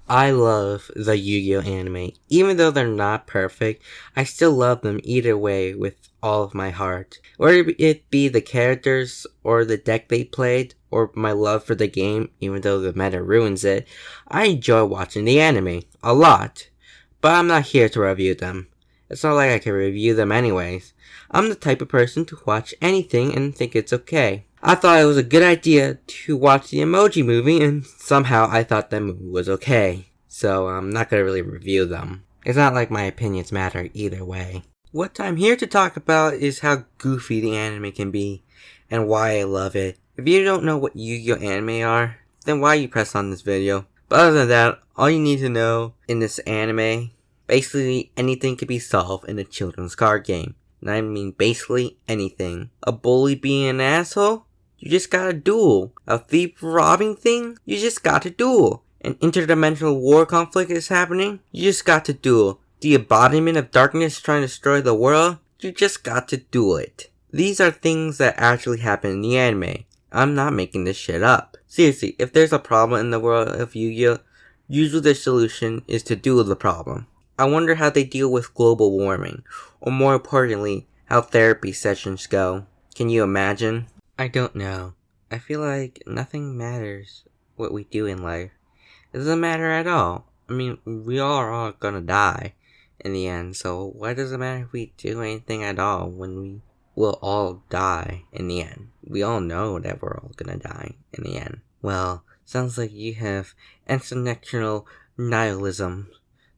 I love the Yu-Gi-Oh anime. Even though they're not perfect, I still love them either way with all of my heart. Whether it be the characters, or the deck they played, or my love for the game, even though the meta ruins it, I enjoy watching the anime. A lot. But I'm not here to review them. It's not like I can review them anyways. I'm the type of person to watch anything and think it's okay. I thought it was a good idea to watch the Emoji Movie, and somehow I thought that movie was okay. So I'm not gonna really review them. It's not like my opinions matter either way. What I'm here to talk about is how goofy the anime can be, and why I love it. If you don't know what Yu-Gi-Oh anime are, then why you press on this video? But other than that, all you need to know in this anime, basically anything can be solved in a children's card game. And I mean basically anything. A bully being an asshole? You just gotta duel. A thief robbing thing? You just gotta duel. An interdimensional war conflict is happening? You just got to duel. The embodiment of darkness trying to destroy the world? You just got to duel it. These are things that actually happen in the anime. I'm not making this shit up. Seriously, if there's a problem in the world of Yu-Gi-Oh, usually the solution is to duel the problem. I wonder how they deal with global warming, or more importantly, how therapy sessions go. Can you imagine? I don't know. I feel like nothing matters what we do in life. It doesn't matter at all. I mean, we are all gonna die in the end, so why does it matter if we do anything at all when we will all die in the end? We all know that we're all gonna die in the end. Well, sounds like you have international nihilism.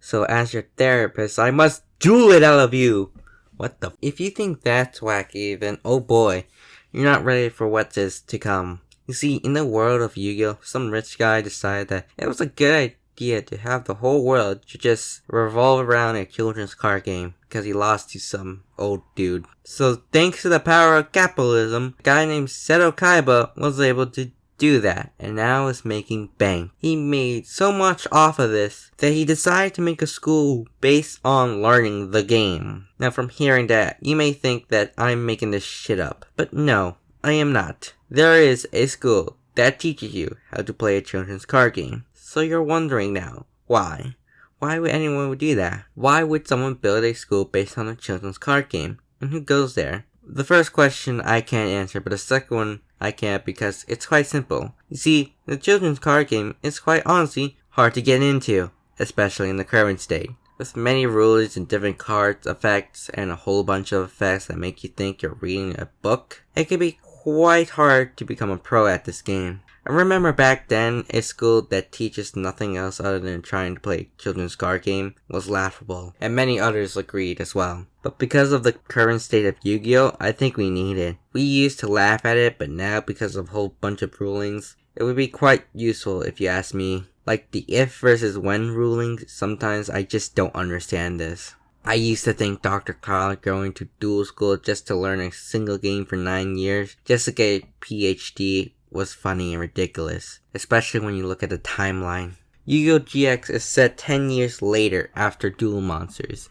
So as your therapist, I must duel it out of you! What the If you think that's wacky, then oh boy, you're not ready for what is to come. You see, in the world of Yu-Gi-Oh, some rich guy decided that it was a good idea to have the whole world to just revolve around a children's card game because he lost to some old dude. So thanks to the power of capitalism, a guy named Seto Kaiba was able to do that, and now is making bank. He made so much off of this that he decided to make a school based on learning the game. Now from hearing that, you may think that I'm making this shit up, but no, I am not. There is a school that teaches you how to play a children's card game. So you're wondering now, why? Why would anyone do that? Why would someone build a school based on a children's card game? And who goes there? The first question I can't answer, but the second one I can't because it's quite simple. You see, the children's card game is quite honestly hard to get into, especially in the current state. With many rulers and different cards, effects, and a whole bunch of effects that make you think you're reading a book, it can be quite hard to become a pro at this game. I remember back then, a school that teaches nothing else other than trying to play a children's card game was laughable, and many others agreed as well. But because of the current state of Yu-Gi-Oh, I think we need it. We used to laugh at it, but now because of a whole bunch of rulings, it would be quite useful if you ask me. Like the if versus when rulings, sometimes I just don't understand this. I used to think Dr. Kyle going to dual school just to learn a single game for 9 years, just to get a PhD, was funny and ridiculous, especially when you look at the timeline. Yu-Gi-Oh! GX is set 10 years later after Duel Monsters,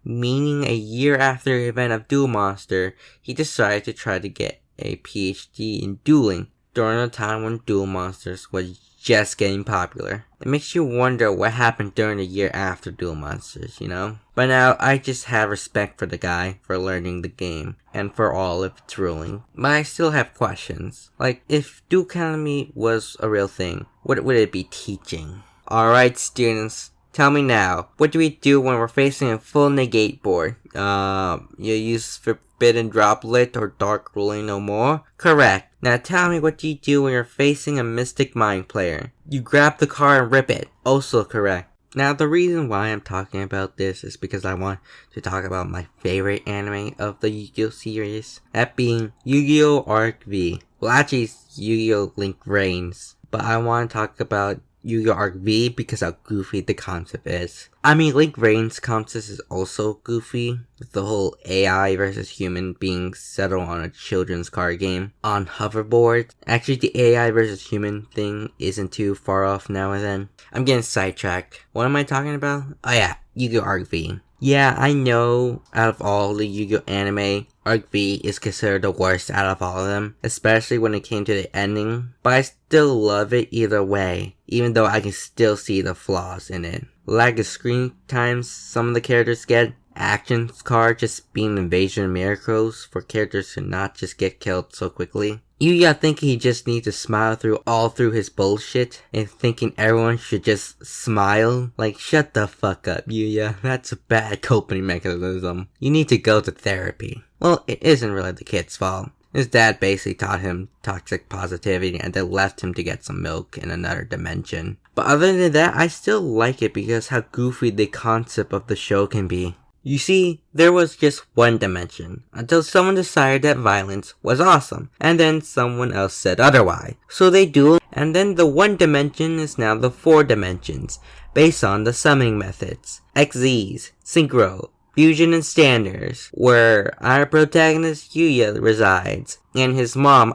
meaning a year after the event of Duel Monster, he decided to try to get a PhD in dueling during a time when Duel Monsters was just getting popular. It makes you wonder what happened during the year after Duel Monsters, you know? But now, I just have respect for the guy for learning the game, and for all of its ruling. But I still have questions. Like, if Duel Academy was a real thing, what would it be teaching? Alright students, tell me now, what do we do when we're facing a full negate board? You use Forbidden Droplet or Dark Ruling no more? Correct. Now tell me, what do you do when you're facing a Mystic Mind player? You grab the card and rip it. Also correct. Now the reason why I'm talking about this is because I want to talk about my favorite anime of the Yu-Gi-Oh series. That being Yu-Gi-Oh! Arc V. Well actually it's Yu-Gi-Oh! Link Reigns. But I want to talk about Yu-Gi-Oh! Arc V because how goofy the concept is. I mean, Link Reigns' concept is also goofy, with the whole AI versus human being settled on a children's card game on hoverboard. Actually, the AI versus human thing isn't too far off now and then. I'm getting sidetracked. What am I talking about? Oh yeah, Yu-Gi-Oh! Arc V. Yeah, I know out of all the Yu-Gi-Oh! Anime, Arc V is considered the worst out of all of them, especially when it came to the ending, but I still love it either way, even though I can still see the flaws in it. Lack of screen times some of the characters get, action card just being invasion of miracles for characters to not just get killed so quickly. Yuya thinking he just needs to smile through his bullshit and thinking everyone should just smile. Like, shut the fuck up, Yuya. That's a bad coping mechanism. You need to go to therapy. Well, it isn't really the kid's fault. His dad basically taught him toxic positivity and then left him to get some milk in another dimension. But other than that, I still like it because how goofy the concept of the show can be. You see, there was just one dimension, until someone decided that violence was awesome, and then someone else said otherwise. So they duel, and then the one dimension is now the 4 dimensions, based on the summoning methods. XZs, Synchro, Fusion and Standards, where our protagonist Yuya resides, and his mom,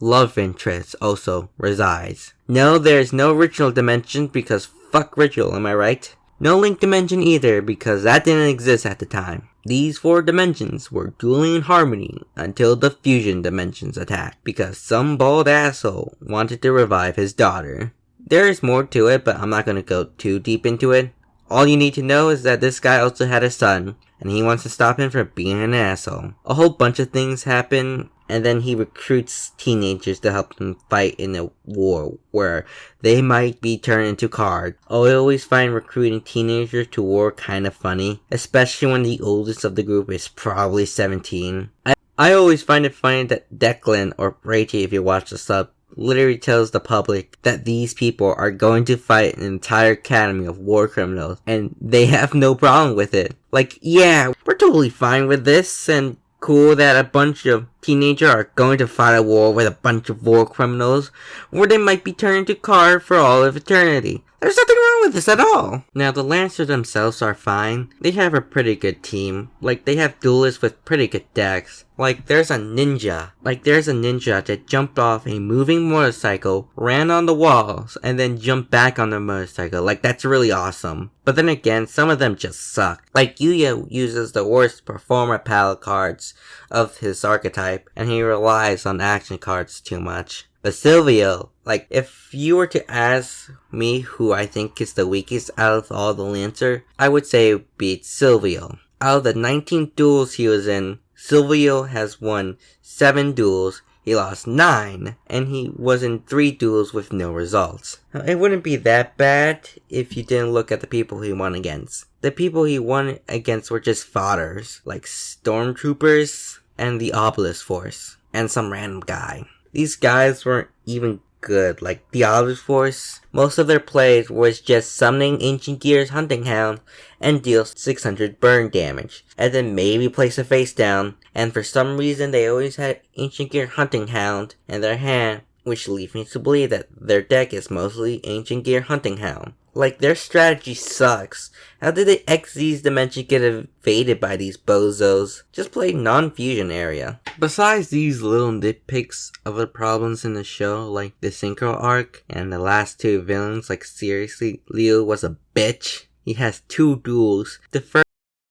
love interest, also resides. No, there's no ritual dimension because fuck ritual, am I right? No link dimension either, because that didn't exist at the time. These 4 dimensions were dueling in harmony until the fusion dimensions attacked, because some bald asshole wanted to revive his daughter. There is more to it, but I'm not going to go too deep into it. All you need to know is that this guy also had a son, and he wants to stop him from being an asshole. A whole bunch of things happen, and then he recruits teenagers to help him fight in a war where they might be turned into cards. I always find recruiting teenagers to war kind of funny, especially when the oldest of the group is probably 17. I always find it funny that Declan, or Rachie if you watch the sub, literally tells the public that these people are going to fight an entire academy of war criminals, and they have no problem with it. Like, yeah, we're totally fine with this, and cool that a bunch of teenagers are going to fight a war with a bunch of war criminals, where they might be turned into cards for all of eternity. There's nothing wrong with this at all. Now, the Lancers themselves are fine. They have a pretty good team. Like, they have duelists with pretty good decks. Like, there's a ninja that jumped off a moving motorcycle, ran on the walls, and then jumped back on the motorcycle. Like, that's really awesome. But then again, some of them just suck. Like, Yuya uses the worst performer palette cards of his archetype, and he relies on action cards too much. But Silvio, like, if you were to ask me who I think is the weakest out of all the Lancer, I would say it would be Silvio. Out of the 19 duels he was in, Silvio has won 7 duels, he lost 9, and he was in 3 duels with no results. Now, it wouldn't be that bad if you didn't look at the people he won against. The people he won against were just fodders, like stormtroopers and the Obelisk Force, and some random guy. These guys weren't even good. Like, the Obelisk Force, most of their plays was just summoning Ancient Gear's Hunting Hound and deal 600 burn damage, and then maybe place a face down, and for some reason they always had Ancient Gear Hunting Hound in their hand, which leads me to believe that their deck is mostly Ancient Gear Hunting Hound. Like, their strategy sucks. How did the XZ's dimension get invaded by these bozos? Just play non-fusion area. Besides these little nitpicks, other problems in the show, like the Synchro arc and the last 2 villains, like seriously, Leo was a bitch. He has 2 duels. The first